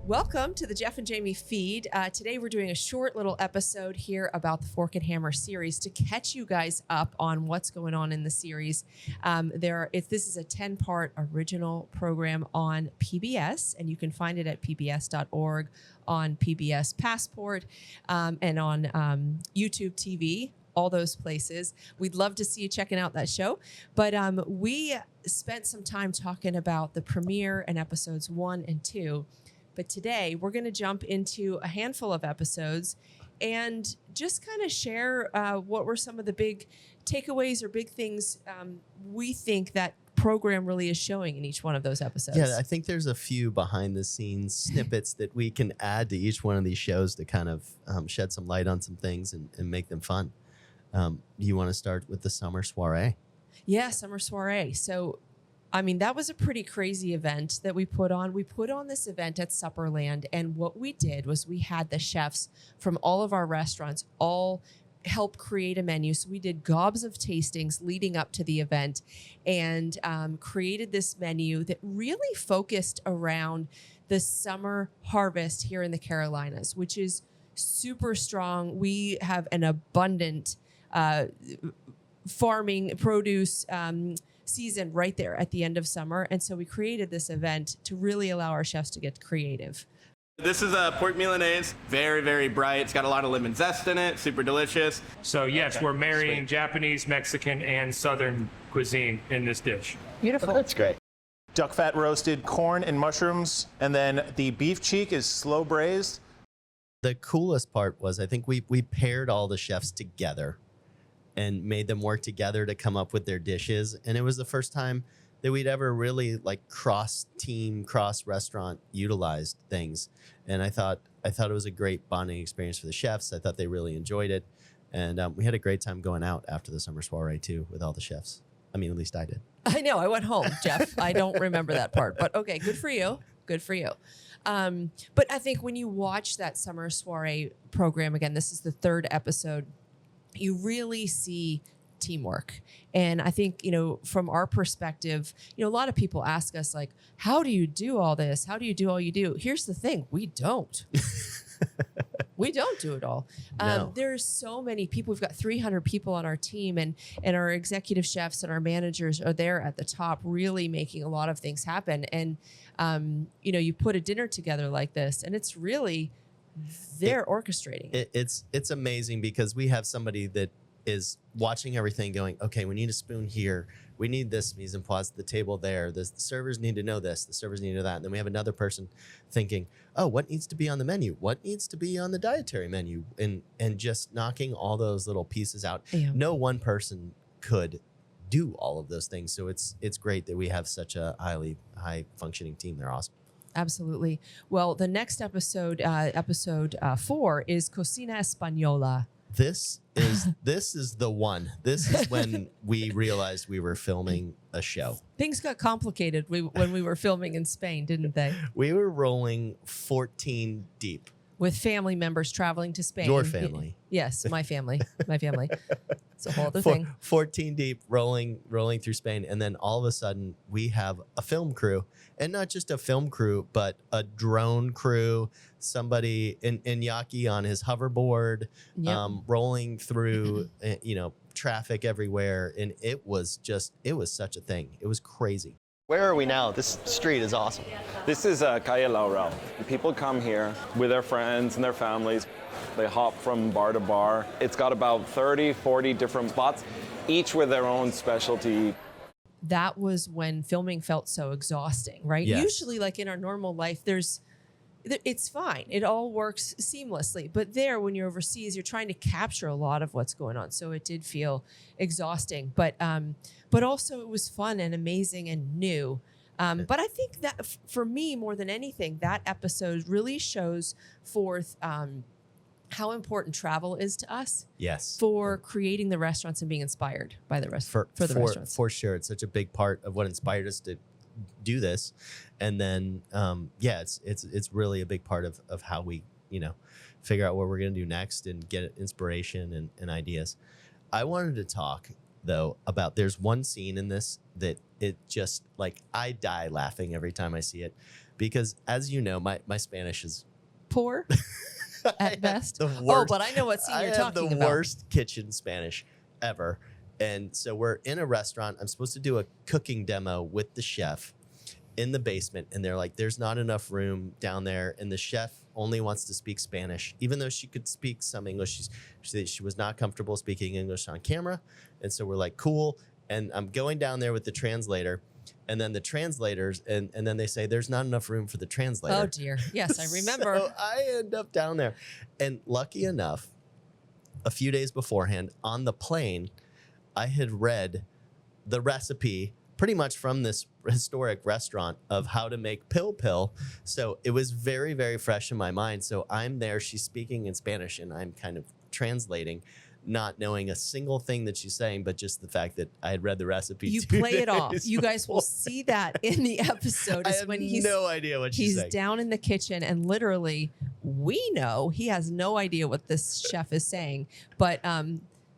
Welcome to the Jeff and Jamie feed. Today we're doing a short little episode here about the Fork and Hammer series to catch you guys up on what's going on in the series. This is a 10-part original program on PBS, and you can find it at pbs.org, on PBS Passport, and on YouTube TV, all those places. We'd love to see you checking out that show. But we spent some time talking about the premiere and episodes 1 and 2. But today we're going to jump into a handful of episodes and just kind of share what were some of the big takeaways or big things we think that program really is showing in each one of those episodes. Yeah, I think there's a few behind the scenes snippets that we can add to each one of these shows to kind of shed some light on some things and make them fun. You want to start with the summer soiree? Yeah, summer soiree. So that was a pretty crazy event that we put on. We put on this event at Supperland, and what we did was we had the chefs from all of our restaurants all help create a menu. So we did gobs of tastings leading up to the event and created this menu that really focused around the summer harvest here in the Carolinas, which is super strong. We have an abundant farming produce season right there at the end of summer. And so we created this event to really allow our chefs to get creative. This is a pork milanese, very, very bright. It's got a lot of lemon zest in it, super delicious. So yes, we're marrying Japanese, Mexican, and Southern cuisine in this dish. Beautiful. Oh, that's great. Duck fat roasted, corn and mushrooms, and then the beef cheek is slow braised. The coolest part was I think we paired all the chefs together and made them work together to come up with their dishes. And it was the first time that we'd ever really like cross-team, cross-restaurant utilized things. And I thought it was a great bonding experience for the chefs. I thought they really enjoyed it. And we had a great time going out after the summer soiree too with all the chefs. I mean, at least I did. I know. I went home, Jeff. I don't remember that part, but okay, good for you. Good for you. But I think when you watch that summer soiree program, again, this is the 3rd episode, you really see teamwork. And I think, from our perspective, a lot of people ask us like, how do you do all this? How do you do all you do? Here's the thing. We don't. We don't do it all. No. There's so many people. We've got 300 people on our team, and our executive chefs and our managers are there at the top, really making a lot of things happen. And, you put a dinner together like this, and it's really, they're orchestrating. It's amazing because we have somebody that is watching everything going, okay, we need a spoon here. We need this mise en place at the table there. The servers need to know this. The servers need to know that. And then we have another person thinking, oh, what needs to be on the menu? What needs to be on the dietary menu? And just knocking all those little pieces out. Yeah. No one person could do all of those things. So it's great that we have such a high functioning team. They're awesome. Absolutely. Well, the next episode, episode 4, is Cocina Española. This is the one. This is when we realized we were filming a show. Things got complicated when we were filming in Spain, didn't they? We were rolling 14 deep. With family members traveling to Spain. Your family. Yes, my family. My family. It's a whole other thing. 14 deep, rolling through Spain. And then all of a sudden, we have a film crew. And not just a film crew, but a drone crew, somebody in Iñaki on his hoverboard, Yep. rolling through, traffic everywhere. And it was such a thing. It was crazy. Where are we now? This street is awesome. This is Calle Laurel. People come here with their friends and their families. They hop from bar to bar. It's got about 30, 40 different spots, each with their own specialty. That was when filming felt so exhausting, right? Yes. Usually, like in our normal life, it's fine. It all works seamlessly. But there, when you're overseas, you're trying to capture a lot of what's going on. So it did feel exhausting. But also it was fun and amazing and new. But I think that for me, more than anything, that episode really shows forth how important travel is to us. Yes. For creating the restaurants and being inspired by the for the restaurants. For sure. It's such a big part of what inspired us to do this. And then, it's really a big part of how we, figure out what we're going to do next and get inspiration and ideas. I wanted to talk, though, about there's one scene in this that it just, like, I die laughing every time I see it because as you know, my Spanish is Poor at best. the Oh, worst. but I know what scene I you're have talking the about. worst kitchen Spanish ever. And so we're in a restaurant. I'm supposed to do a cooking demo with the chef in the basement. And they're like, there's not enough room down there. And the chef only wants to speak Spanish, even though she could speak some English. She was not comfortable speaking English on camera. And so we're like, cool. And I'm going down there with the translator. And then the translators, and then they say, there's not enough room for the translator. Oh, dear. Yes, I remember. So I end up down there. And lucky enough, a few days beforehand on the plane, I had read the recipe pretty much from this historic restaurant of how to make pill. So it was very, very fresh in my mind. So I'm there, she's speaking in Spanish, and I'm kind of translating, not knowing a single thing that she's saying, but just the fact that I had read the recipe. You 2 play it off. days You guys will before. see that in the episode. I Is have when he's no idea what she's he's saying. down in the kitchen, and literally, we know he has no idea what this chef is saying, but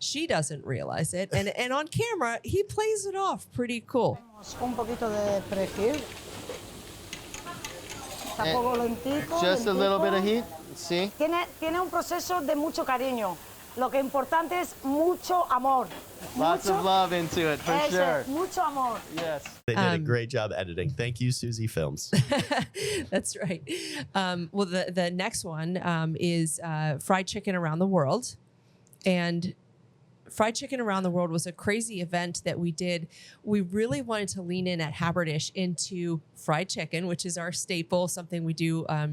she doesn't realize it. And on camera, he plays it off pretty cool. Un poquito de perejil. Está poco lentico. Just a little bit of lentico. heat. See? Tiene un proceso de mucho cariño. Lo que importante es mucho amor. Lots of love into it, for Eso, sure. mucho amor. Yes. They did a great job editing. Thank you, Susie Films. That's right. Well, the next one is fried chicken around the world. And Fried Chicken Around the World was a crazy event that we did. We really wanted to lean in at Haberdish into fried chicken, which is our staple, something we do a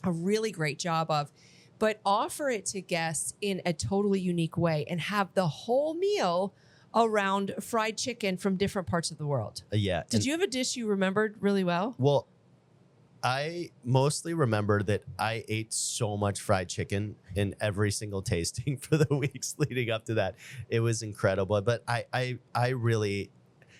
really great job of, but offer it to guests in a totally unique way and have the whole meal around fried chicken from different parts of the world. Yeah. Did you have a dish you remembered really well? Well, I mostly remember that I ate so much fried chicken in every single tasting for the weeks leading up to that. It was incredible. But I really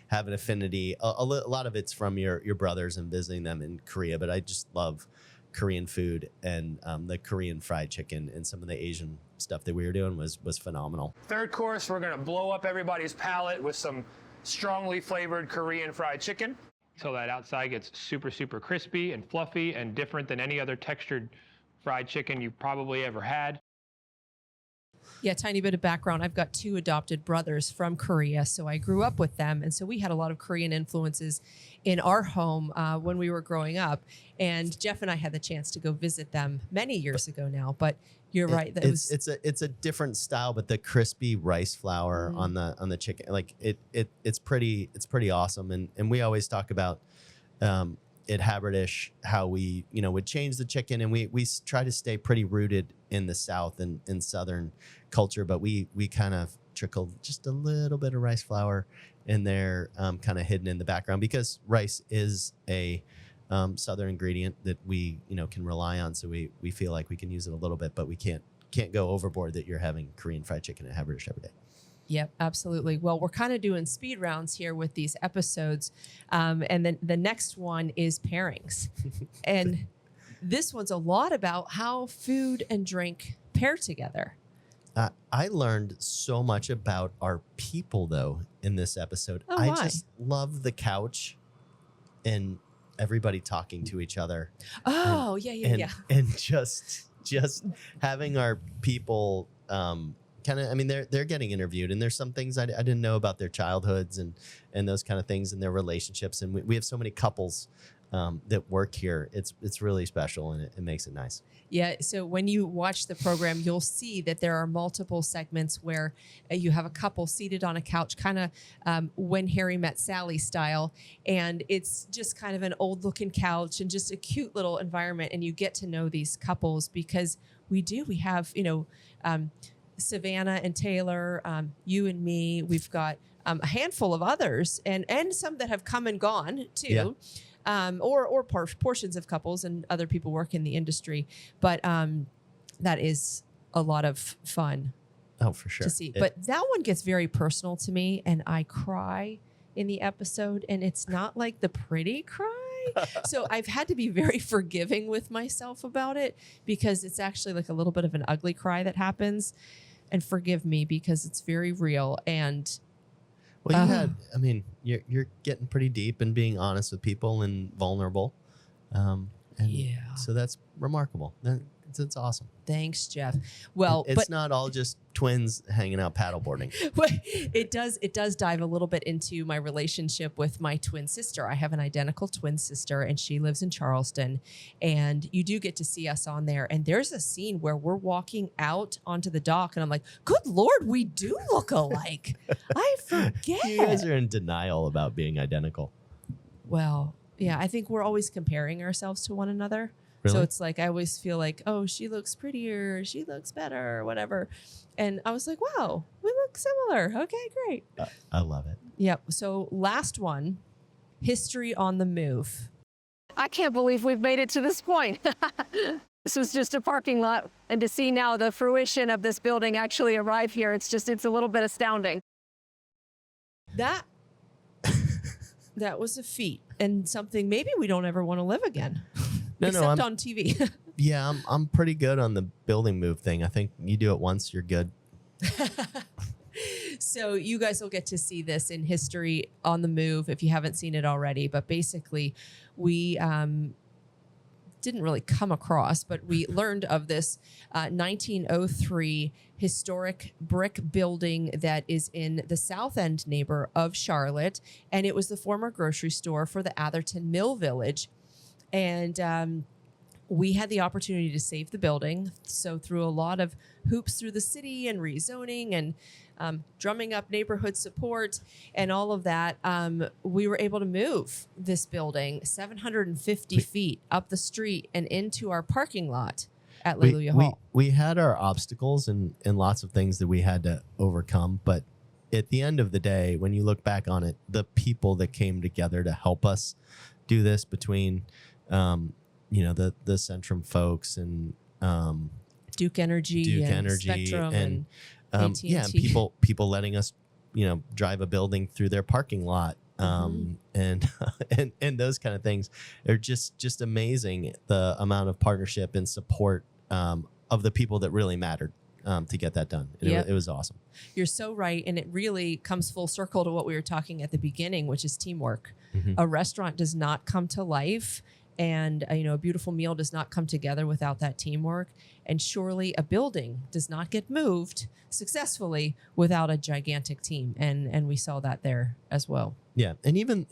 have an affinity. A lot of it's from your brothers and visiting them in Korea, but I just love Korean food, and the Korean fried chicken and some of the Asian stuff that we were doing was phenomenal. Third course, we're going to blow up everybody's palate with some strongly flavored Korean fried chicken. So that outside gets super, super crispy and fluffy and different than any other textured fried chicken you've probably ever had. Yeah, tiny bit of background. I've got 2 adopted brothers from Korea, so I grew up with them. And so we had a lot of Korean influences in our home when we were growing up. And Jeff and I had the chance to go visit them many years ago now. But you're right. That It's a different style, but the crispy rice flour on the chicken, like it's pretty awesome. And we always talk about at Haberdish how we would change the chicken, and we try to stay pretty rooted in the South and in Southern culture, but we kind of trickled just a little bit of rice flour in there, kind of hidden in the background, because rice is a Southern ingredient that we can rely on. So we feel like we can use it a little bit, but we can't go overboard that you're having Korean fried chicken at Haberdish every day. Yep, absolutely. Well, we're kind of doing speed rounds here with these episodes. And then the next one is pairings. And this one's a lot about how food and drink pair together. I learned so much about our people, though, in this episode. Oh, I why? just love the couch and everybody talking to each other. Oh, yeah. And just having our people kind of, I mean, they're getting interviewed, and there's some things I didn't know about their childhoods and those kind of things and their relationships. And we have so many couples that work here. It's really special, and it makes it nice. Yeah. So when you watch the program, you'll see that there are multiple segments where you have a couple seated on a couch, kind of When Harry Met Sally style. And it's just kind of an old looking couch and just a cute little environment. And you get to know these couples because we have, Savannah and Taylor, you and me. We've got a handful of others and some that have come and gone too. Yeah. Or portions of couples and other people work in the industry. But that is a lot of fun Oh, for sure. to see. But that one gets very personal to me, and I cry in the episode, and it's not like the pretty cry. So I've had to be very forgiving with myself about it, because it's actually like a little bit of an ugly cry that happens. And forgive me, because it's very real. And Well, you had, I mean, you're getting pretty deep and being honest with people and vulnerable. So that's remarkable. It's awesome. Thanks, Jeff. Well, it's not all just twins hanging out paddleboarding. It does dive a little bit into my relationship with my twin sister. I have an identical twin sister, and she lives in Charleston. And you do get to see us on there. And there's a scene where we're walking out onto the dock, and I'm like, "Good Lord, we do look alike." I forget. You guys are in denial about being identical. Well, yeah, I think we're always comparing ourselves to one another. Really? So it's like I always feel like, oh, she looks prettier, she looks better, or whatever. And I was like, wow, we look similar. Okay, great. I love it. Yep. So last one, history on the move. I can't believe we've made it to this point. This was just a parking lot. And to see now the fruition of this building actually arrive here, it's a little bit astounding. That was a feat and something maybe we don't ever want to live again. Except on TV. Yeah, I'm pretty good on the building move thing. I think you do it once, you're good. So you guys will get to see this in History on the Move if you haven't seen it already. But basically, we didn't really come across, but we learned of this 1903 historic brick building that is in the South End neighbor of Charlotte. And it was the former grocery store for the Atherton Mill Village. And we had the opportunity to save the building. So through a lot of hoops through the city and rezoning and drumming up neighborhood support and all of that, we were able to move this building 750 feet up the street and into our parking lot at Alleluia Hall. We had our obstacles and lots of things that we had to overcome. But at the end of the day, when you look back on it, the people that came together to help us do this between the Centrum folks and Duke Energy and Spectrum and AT&T. and people letting us drive a building through their parking lot and those kind of things are just amazing, the amount of partnership and support of the people that really mattered to get that done. It was awesome. You're so right. And it really comes full circle to what we were talking at the beginning, which is teamwork. Mm-hmm. A restaurant does not come to life, and a beautiful meal does not come together without that teamwork. And surely a building does not get moved successfully without a gigantic team. And we saw that there as well. Yeah. And even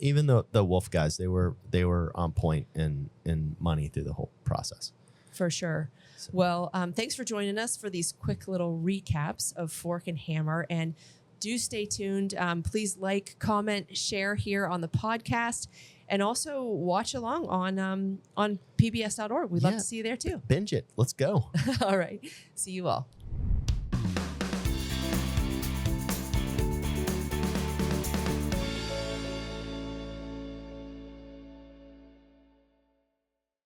the Wolf guys, they were on point in money through the whole process. For sure. So. Well, thanks for joining us for these quick little recaps of Fork and Hammer. And do stay tuned. Please like, comment, share here on the podcast, and also watch along on pbs.org. We'd love to see you there too. Binge it. Let's go. All right. See you all.